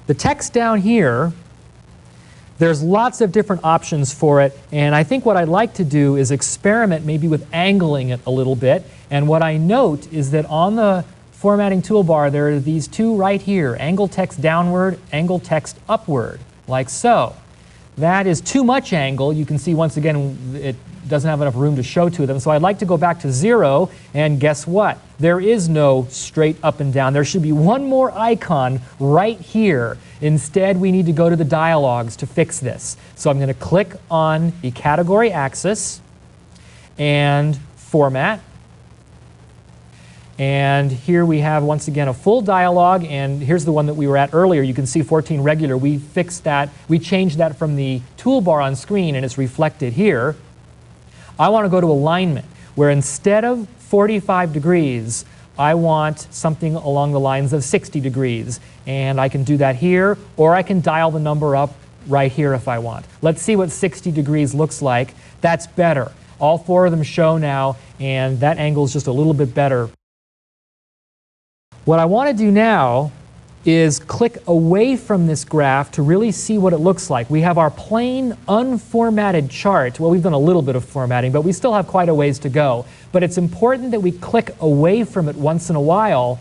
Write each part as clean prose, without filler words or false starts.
The text down here, there's lots of different options for it, and I think what I'd like to do is experiment maybe with angling it a little bit. And what I note is that on the formatting toolbar there are these two right here, angle text downward, angle text upward, like so. That is too much angle. You can see once again it doesn't have enough room to show to them. So I'd like to go back to 0, and guess what? There is no straight up and down. There should be one more icon right here. Instead, we need to go to the dialogues to fix this. So I'm going to click on the category axis and format. And here we have, once again, a full dialog, and here's the one that we were at earlier. You can see 14 regular. We fixed that. We changed that from the toolbar on screen, and it's reflected here. I want to go to alignment, where instead of 45 degrees, I want something along the lines of 60 degrees. And I can do that here, or I can dial the number up right here if I want. Let's see what 60 degrees looks like. That's better. All 4 of them show now, and that angle is just a little bit better. What I want to do now is click away from this graph to really see what it looks like. We have our plain, unformatted chart. Well, we've done a little bit of formatting, but we still have quite a ways to go. But it's important that we click away from it once in a while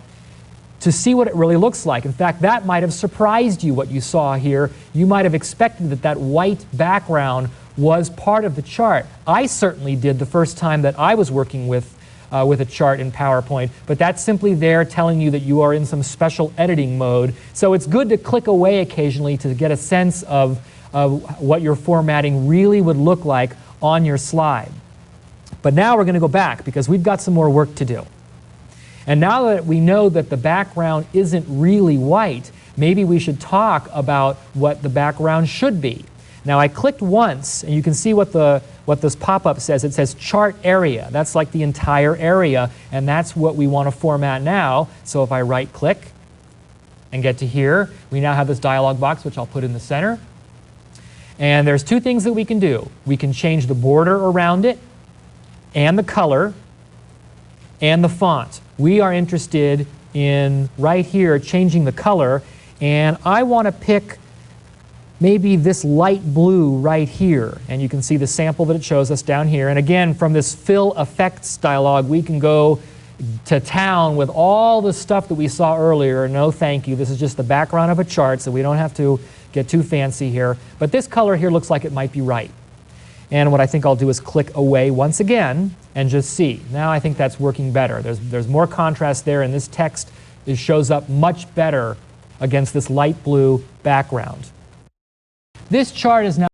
to see what it really looks like. In fact, that might have surprised you, what you saw here. You might have expected that that white background was part of the chart. I certainly did the first time that I was working with a chart in PowerPoint, but that's simply there telling you that you are in some special editing mode. So it's good to click away occasionally to get a sense of what your formatting really would look like on your slide. But now we're going to go back because we've got some more work to do. And now that we know that the background isn't really white, maybe we should talk about what the background should be. Now I clicked once, and you can see what this pop-up says. It says chart area. That's like the entire area, and that's what we want to format now. So if I right-click and get to here, we now have this dialog box, which I'll put in the center. And there's 2 things that we can do. We can change the border around it, and the color, and the font. We are interested in, right here, changing the color, and I want to pick maybe this light blue right here. And you can see the sample that it shows us down here. And again, from this fill effects dialog, we can go to town with all the stuff that we saw earlier. No thank you. This is just the background of a chart, so we don't have to get too fancy here. But this color here looks like it might be right. And what I think I'll do is click away once again and just see. Now I think that's working better. There's more contrast there, and this text shows up much better against this light blue background. This chart is now